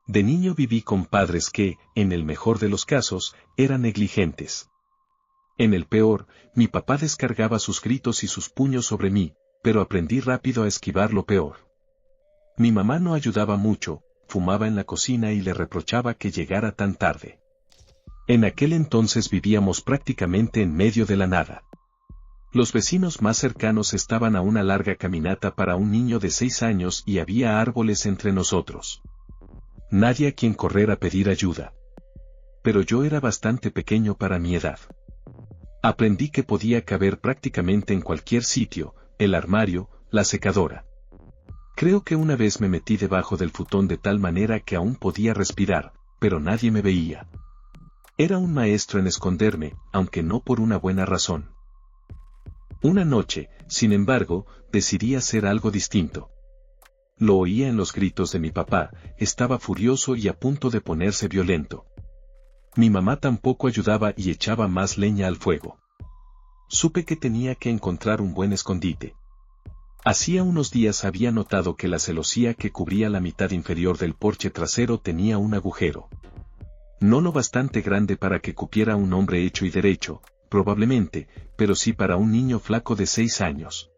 De niño viví con padres que, en el mejor de los casos, eran negligentes. En el peor, mi papá descargaba sus gritos y sus puños sobre mí, pero aprendí rápido a esquivar lo peor. Mi mamá no ayudaba mucho, fumaba en la cocina y le reprochaba que llegara tan tarde. En aquel entonces vivíamos prácticamente en medio de la nada. Los vecinos más cercanos estaban a una larga caminata para un niño de 6 años y había árboles entre nosotros. Nadie a quien correr a pedir ayuda. Pero yo era bastante pequeño para mi edad. Aprendí que podía caber prácticamente en cualquier sitio, el armario, la secadora. Creo que una vez me metí debajo del futón de tal manera que aún podía respirar, pero nadie me veía. Era un maestro en esconderme, aunque no por una buena razón. Una noche, sin embargo, decidí hacer algo distinto. Lo oía en los gritos de mi papá, estaba furioso y a punto de ponerse violento. Mi mamá tampoco ayudaba y echaba más leña al fuego. Supe que tenía que encontrar un buen escondite. Hacía unos días había notado que la celosía que cubría la mitad inferior del porche trasero tenía un agujero. No lo bastante grande para que cupiera un hombre hecho y derecho, probablemente, pero sí para un niño flaco de 6 años.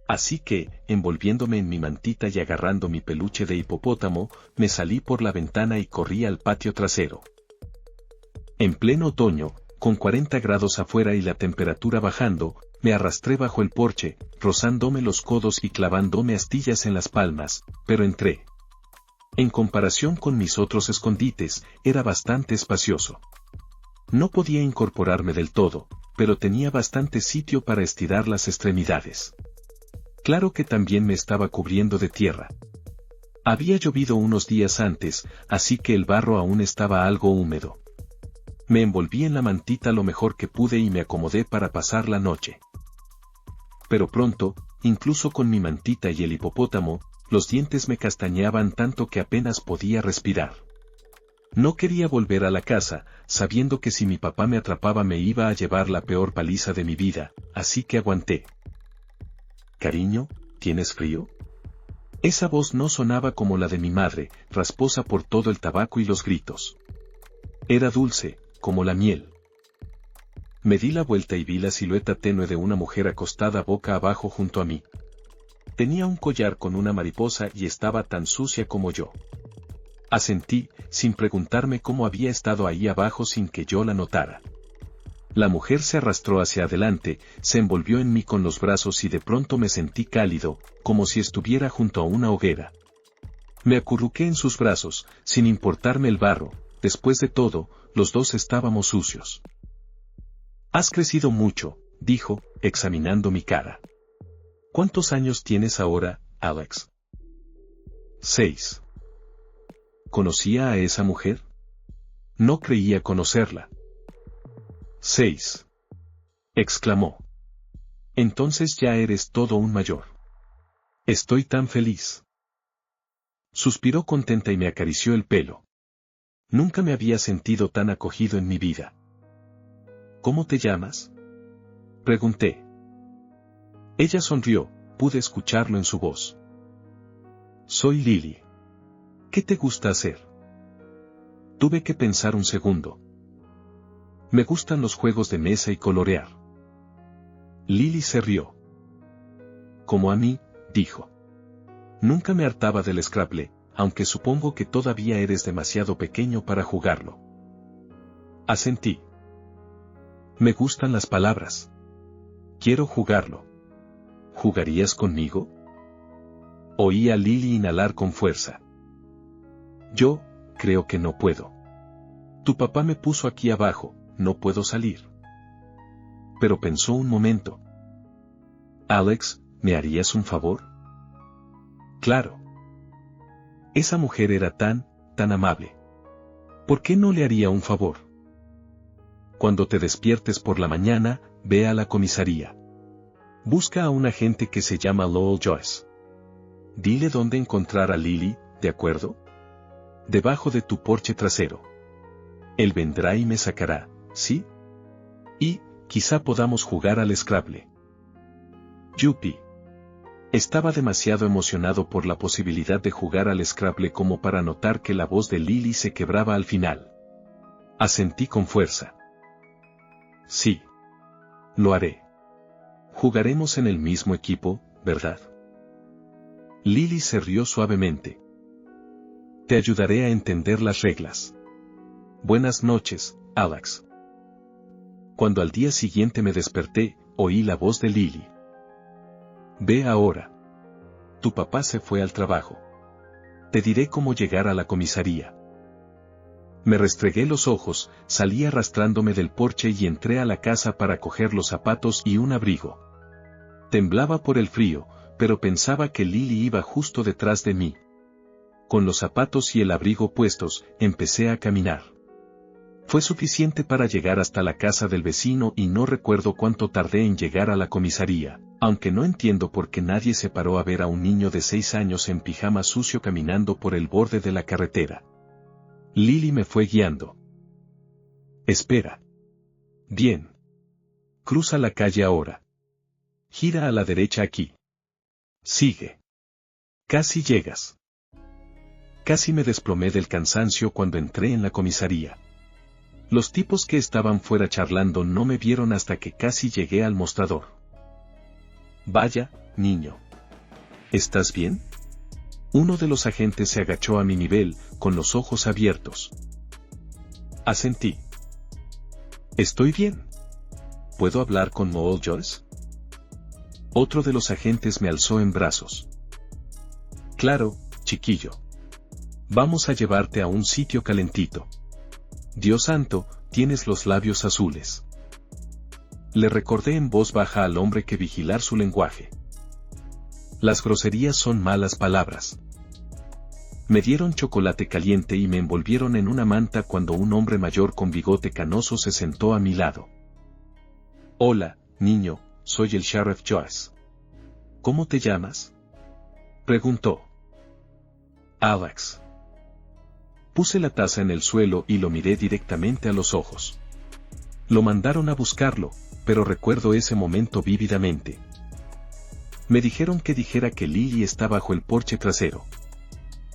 Así que, envolviéndome en mi mantita y agarrando mi peluche de hipopótamo, me salí por la ventana y corrí al patio trasero. En pleno otoño, con 40 grados afuera y la temperatura bajando, me arrastré bajo el porche, rozándome los codos y clavándome astillas en las palmas, pero entré. En comparación con mis otros escondites, era bastante espacioso. No podía incorporarme del todo, pero tenía bastante sitio para estirar las extremidades. Claro que también me estaba cubriendo de tierra. Había llovido unos días antes, así que el barro aún estaba algo húmedo. Me envolví en la mantita lo mejor que pude y me acomodé para pasar la noche. Pero pronto, incluso con mi mantita y el hipopótamo, los dientes me castañeaban tanto que apenas podía respirar. No quería volver a la casa, sabiendo que si mi papá me atrapaba me iba a llevar la peor paliza de mi vida, así que aguanté. «Cariño, ¿tienes frío?» Esa voz no sonaba como la de mi madre, rasposa por todo el tabaco y los gritos. Era dulce, como la miel. Me di la vuelta y vi la silueta tenue de una mujer acostada boca abajo junto a mí. Tenía un collar con una mariposa y estaba tan sucia como yo. Asentí, sin preguntarme cómo había estado ahí abajo sin que yo la notara. La mujer se arrastró hacia adelante, se envolvió en mí con los brazos y de pronto me sentí cálido, como si estuviera junto a una hoguera. Me acurruqué en sus brazos, sin importarme el barro, después de todo, los dos estábamos sucios. «Has crecido mucho», dijo, examinando mi cara. «¿Cuántos años tienes ahora, Alex?» 6. ¿Conocía a esa mujer? No creía conocerla. 6. Exclamó. «Entonces ya eres todo un mayor». «Estoy tan feliz». Suspiró contenta y me acarició el pelo. Nunca me había sentido tan acogido en mi vida. «¿Cómo te llamas?», pregunté. Ella sonrió, pude escucharlo en su voz. «Soy Lily». «¿Qué te gusta hacer?». Tuve que pensar un segundo. «Me gustan los juegos de mesa y colorear». Lily se rió. «Como a mí», dijo. «Nunca me hartaba del Scrabble, aunque supongo que todavía eres demasiado pequeño para jugarlo». Asentí. «Me gustan las palabras. Quiero jugarlo». «¿Jugarías conmigo?». Oí a Lily inhalar con fuerza. «Yo, creo que no puedo. Tu papá me puso aquí abajo, no puedo salir». Pero pensó un momento. «Alex, ¿me harías un favor?». «Claro». Esa mujer era tan amable. ¿Por qué no le haría un favor? «Cuando te despiertes por la mañana, ve a la comisaría. Busca a un agente que se llama Lowell Joyce. Dile dónde encontrar a Lily, ¿de acuerdo? Debajo de tu porche trasero. Él vendrá y me sacará, ¿sí? Y, quizá podamos jugar al Scrabble». «Yupi». Estaba demasiado emocionado por la posibilidad de jugar al Scrabble como para notar que la voz de Lily se quebraba al final. Asentí con fuerza. Sí. Lo haré. Jugaremos en el mismo equipo, ¿verdad? Lily se rió suavemente. Te ayudaré a entender las reglas. Buenas noches, Alex. Cuando al día siguiente me desperté, oí la voz de Lily. Ve ahora. Tu papá se fue al trabajo. Te diré cómo llegar a la comisaría. Me restregué los ojos, salí arrastrándome del porche y entré a la casa para coger los zapatos y un abrigo. Temblaba por el frío, pero pensaba que Lily iba justo detrás de mí. Con los zapatos y el abrigo puestos, empecé a caminar. Fue suficiente para llegar hasta la casa del vecino y no recuerdo cuánto tardé en llegar a la comisaría, aunque no entiendo por qué nadie se paró a ver a un niño de 6 años en pijama sucio caminando por el borde de la carretera. Lily me fue guiando. Espera. Bien. Cruza la calle ahora. Gira a la derecha aquí. Sigue. Casi llegas. Casi me desplomé del cansancio cuando entré en la comisaría. Los tipos que estaban fuera charlando no me vieron hasta que casi llegué al mostrador. Vaya, niño. ¿Estás bien? Uno de los agentes se agachó a mi nivel, con los ojos abiertos. Asentí. Estoy bien. ¿Puedo hablar con Noel Joyce? Otro de los agentes me alzó en brazos. Claro, chiquillo. Vamos a llevarte a un sitio calentito. Dios santo, tienes los labios azules. Le recordé en voz baja al hombre que vigilar su lenguaje. Las groserías son malas palabras. Me dieron chocolate caliente y me envolvieron en una manta cuando un hombre mayor con bigote canoso se sentó a mi lado. Hola, niño, soy el Sheriff Joyce. ¿Cómo te llamas? Preguntó. Alex. Puse la taza en el suelo y lo miré directamente a los ojos. Lo mandaron a buscarlo, pero recuerdo ese momento vívidamente. Me dijeron que dijera que Lily está bajo el porche trasero.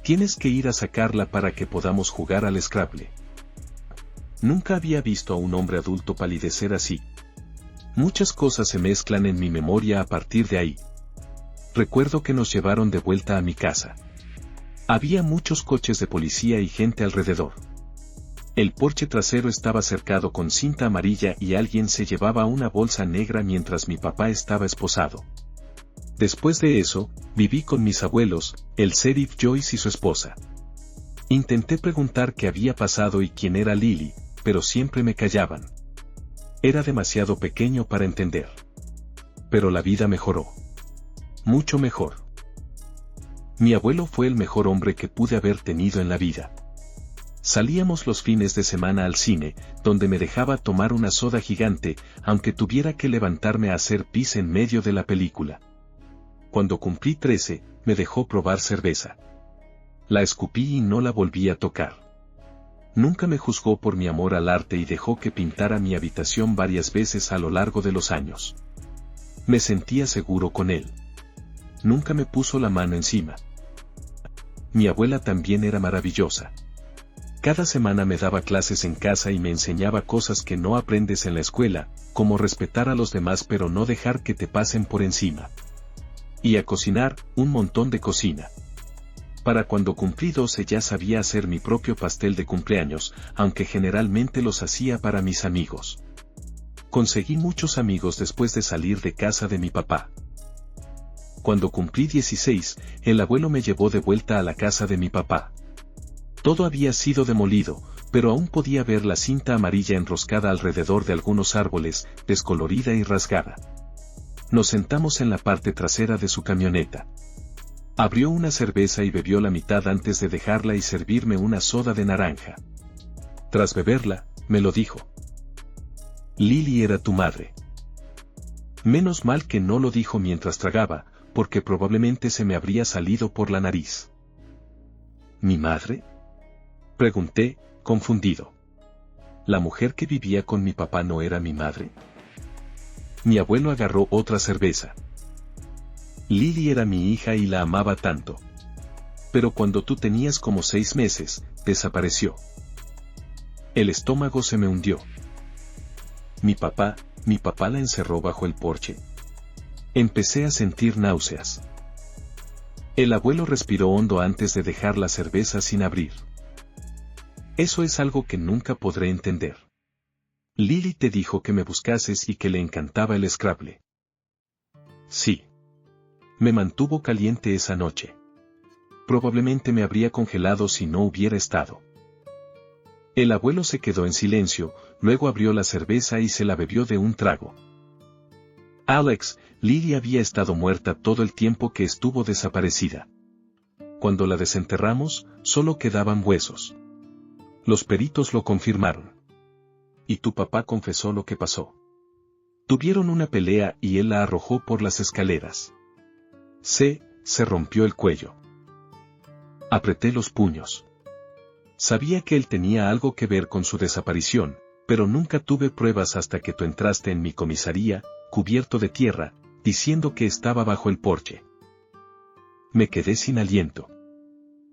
Tienes que ir a sacarla para que podamos jugar al Scrabble. Nunca había visto a un hombre adulto palidecer así. Muchas cosas se mezclan en mi memoria a partir de ahí. Recuerdo que nos llevaron de vuelta a mi casa. Había muchos coches de policía y gente alrededor. El porche trasero estaba cercado con cinta amarilla y alguien se llevaba una bolsa negra mientras mi papá estaba esposado. Después de eso, viví con mis abuelos, el sheriff Joyce y su esposa. Intenté preguntar qué había pasado y quién era Lily, pero siempre me callaban. Era demasiado pequeño para entender. Pero la vida mejoró. Mucho mejor. Mi abuelo fue el mejor hombre que pude haber tenido en la vida. Salíamos los fines de semana al cine, donde me dejaba tomar una soda gigante, aunque tuviera que levantarme a hacer pis en medio de la película. Cuando cumplí 13, me dejó probar cerveza. La escupí y no la volví a tocar. Nunca me juzgó por mi amor al arte y dejó que pintara mi habitación varias veces a lo largo de los años. Me sentía seguro con él. Nunca me puso la mano encima. Mi abuela también era maravillosa. Cada semana me daba clases en casa y me enseñaba cosas que no aprendes en la escuela, como respetar a los demás pero no dejar que te pasen por encima. Y a cocinar, un montón de cocina. Para cuando cumplí 12 ya sabía hacer mi propio pastel de cumpleaños, aunque generalmente los hacía para mis amigos. Conseguí muchos amigos después de salir de casa de mi papá. Cuando cumplí 16, el abuelo me llevó de vuelta a la casa de mi papá. Todo había sido demolido, pero aún podía ver la cinta amarilla enroscada alrededor de algunos árboles, descolorida y rasgada. Nos sentamos en la parte trasera de su camioneta. Abrió una cerveza y bebió la mitad antes de dejarla y servirme una soda de naranja. Tras beberla, me lo dijo. Lily era tu madre. Menos mal que no lo dijo mientras tragaba, porque probablemente se me habría salido por la nariz. ¿Mi madre? Pregunté, confundido. ¿La mujer que vivía con mi papá no era mi madre? Mi abuelo agarró otra cerveza. Lily era mi hija y la amaba tanto. Pero cuando tú tenías como 6 meses, desapareció. El estómago se me hundió. Mi papá la encerró bajo el porche. Empecé a sentir náuseas. El abuelo respiró hondo antes de dejar la cerveza sin abrir. Eso es algo que nunca podré entender. Lily te dijo que me buscases y que le encantaba el Scrabble. Sí. Me mantuvo caliente esa noche. Probablemente me habría congelado si no hubiera estado. El abuelo se quedó en silencio, luego abrió la cerveza y se la bebió de un trago. Alex, Lily había estado muerta todo el tiempo que estuvo desaparecida. Cuando la desenterramos, solo quedaban huesos. Los peritos lo confirmaron. Y tu papá confesó lo que pasó. Tuvieron una pelea y él la arrojó por las escaleras. Se rompió el cuello. Apreté los puños. Sabía que él tenía algo que ver con su desaparición, pero nunca tuve pruebas hasta que tú entraste en mi comisaría, cubierto de tierra, diciendo que estaba bajo el porche. Me quedé sin aliento.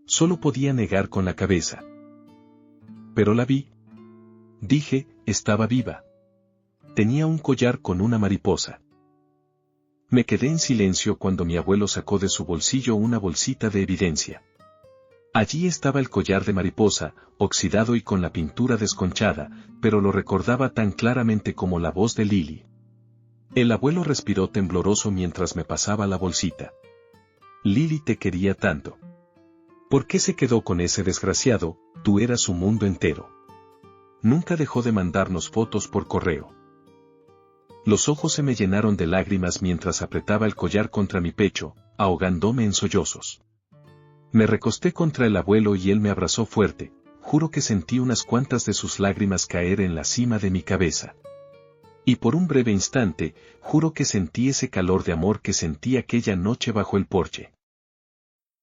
Solo podía negar con la cabeza. Pero la vi. Dije, estaba viva. Tenía un collar con una mariposa. Me quedé en silencio cuando mi abuelo sacó de su bolsillo una bolsita de evidencia. Allí estaba el collar de mariposa, oxidado y con la pintura desconchada, pero lo recordaba tan claramente como la voz de Lily. El abuelo respiró tembloroso mientras me pasaba la bolsita. Lily te quería tanto. ¿Por qué se quedó con ese desgraciado? Tú eras su mundo entero. Nunca dejó de mandarnos fotos por correo. Los ojos se me llenaron de lágrimas mientras apretaba el collar contra mi pecho, ahogándome en sollozos. Me recosté contra el abuelo y él me abrazó fuerte, juro que sentí unas cuantas de sus lágrimas caer en la cima de mi cabeza. Y por un breve instante, juro que sentí ese calor de amor que sentí aquella noche bajo el porche.